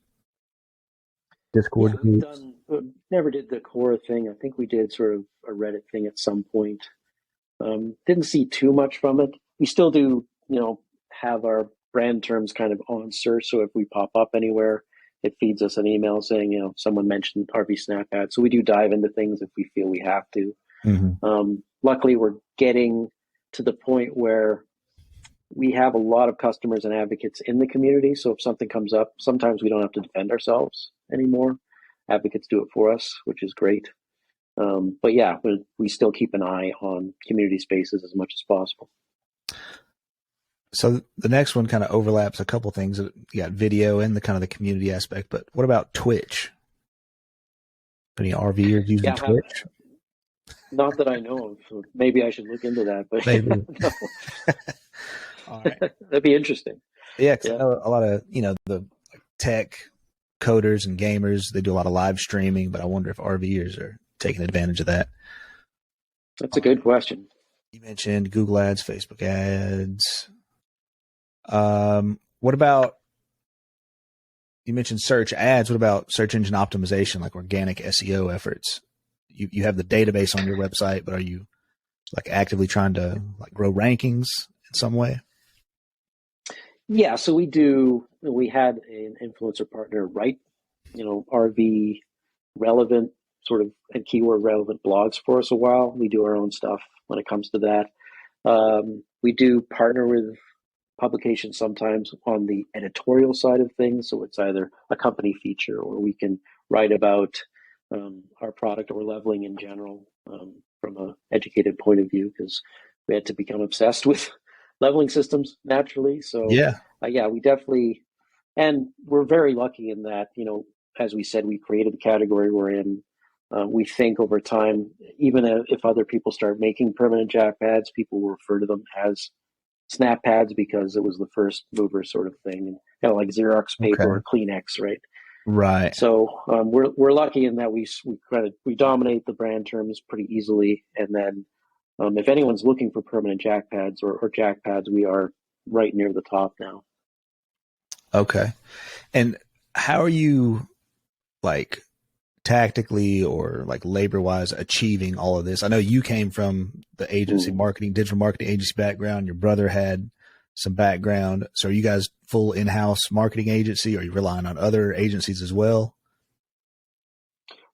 Yeah, Discord we've groups? done. Never did the core thing. I think we did sort of a Reddit thing at some point. Didn't see too much from it. We still do, have our brand terms kind of on search. So if we pop up anywhere, it feeds us an email saying, someone mentioned RV SnapPad. So we do dive into things if we feel we have to. Mm-hmm. Luckily, we're getting to the point where we have a lot of customers and advocates in the community. So if something comes up, sometimes we don't have to defend ourselves anymore. Advocates do it for us, which is great. But yeah, we still keep an eye on community spaces as much as possible. So the next one kind of overlaps a couple things. You got video and the kind of the community aspect, but what about Twitch? Any RVers using Yeah, Twitch? not that I know of. So maybe I should look into that, but Maybe. no. All right. That'd be interesting. Yeah, because I Yeah, know a lot of the tech coders and gamers. They do a lot of live streaming, but I wonder if RVers are taking advantage of that. that's a good question. You mentioned Google Ads, Facebook Ads. What about you mentioned search ads? What about search engine optimization, like organic SEO efforts? You have the database on your website, but are you like actively trying to like grow rankings in some way? Yeah, so we had an influencer partner write, RV relevant sort of and keyword relevant blogs for us a while. We do our own stuff when it comes to that. We do partner with publications sometimes on the editorial side of things. So it's either a company feature or we can write about our product or leveling in general from an educated point of view because we had to become obsessed with leveling systems naturally. So Yeah. yeah, we definitely, and we're very lucky in that, as we said, we created the category we're in. We think over time, even if other people start making permanent jack pads, people will refer to them as snap pads because it was the first mover sort of thing, and like Xerox paper Okay. or Kleenex, right? Right. So we're lucky in that we dominate the brand terms pretty easily, and then if anyone's looking for permanent jack pads or jack pads, we are right near the top now. Okay. And how are you like tactically or like labor wise achieving all of this? I know you came from the agency marketing, digital marketing agency background. Your brother had some background. So are you guys full in-house marketing agency? Or are you relying on other agencies as well?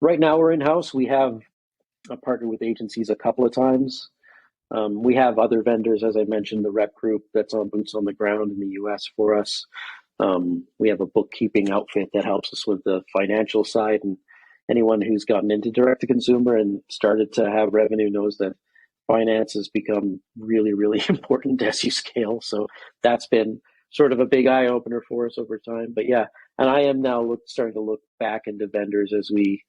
Right now we're in-house. We have partnered with agencies a couple of times. We have other vendors, as I mentioned, the rep group that's on boots on the ground in the US for us. We have a bookkeeping outfit that helps us with the financial side, and anyone who's gotten into direct to consumer and started to have revenue knows that finance has become really, really important as you scale. So that's been sort of a big eye opener for us over time. But yeah, and I am now starting to look back into vendors as we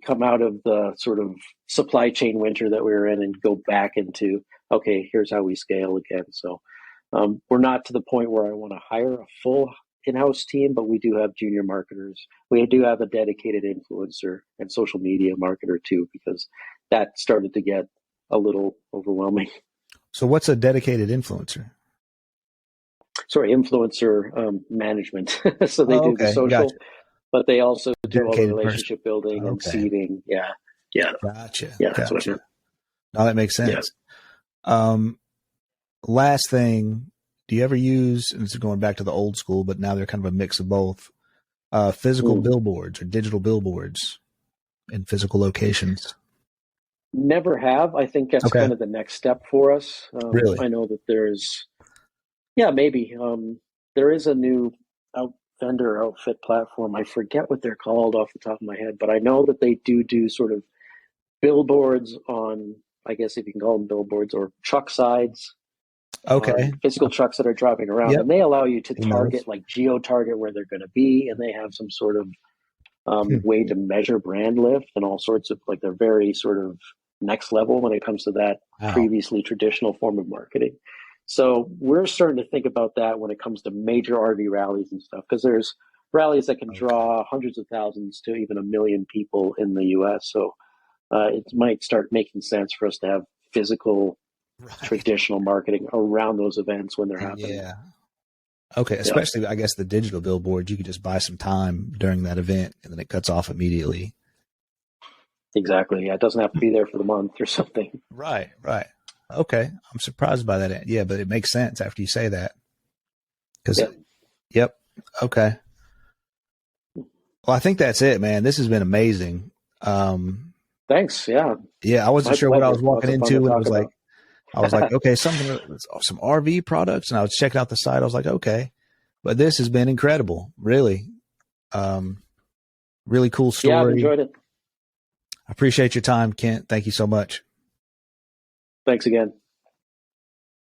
come out of the sort of supply chain winter that we were in and go back into, okay, here's how we scale again. So we're not to the point where I want to hire a full in-house team, but we do have junior marketers. We do have a dedicated influencer and social media marketer too, because that started to get a little overwhelming. So what's a dedicated influencer? Sorry, influencer management. So they Oh, do the okay. social, Gotcha. but they also A do all the dedicated person. relationship building and Okay. seeding. Yeah. Yeah. Gotcha. Yeah. That's what I Gotcha. meant. No, that makes Yeah. sense. Last thing, do you ever use, and this is going back to the old school, but now they're kind of a mix of both, physical billboards or digital billboards in physical locations? Never have. I think that's Okay. kind of the next step for us. Really? I know that maybe. There is a new vendor outfit platform. I forget what they're called off the top of my head, but I know that they do sort of billboards on, I guess if you can call them billboards, or truck sides. Okay. Physical trucks that are driving around, Yep. and they allow you to Who knows? target, like geo-target where they're going to be, and they have some sort of way to measure brand lift and all sorts of, like, they're very sort of next level when it comes to that previously traditional form of marketing. So we're starting to think about that when it comes to major RV rallies and stuff, because there's rallies that can draw hundreds of thousands to even 1 million people in the US. So it might start making sense for us to have physical traditional marketing around those events when they're happening. Yeah. Okay. Especially, I guess, the digital billboard, you could just buy some time during that event and then it cuts off immediately. Exactly. Yeah. It doesn't have to be there for the month or something. Right. Right. Okay. I'm surprised by that. Yeah, but it makes sense after you say that. Yep. Okay. Well, I think that's it, man. This has been amazing. Thanks. Yeah. Yeah. I wasn't sure what I was walking into when it was like, I was like, okay, some RV products. And I was checking out the site. I was like, okay, but this has been incredible. Really. Really cool story. Yeah, I've enjoyed it. I appreciate your time, Kent. Thank you so much. Thanks again.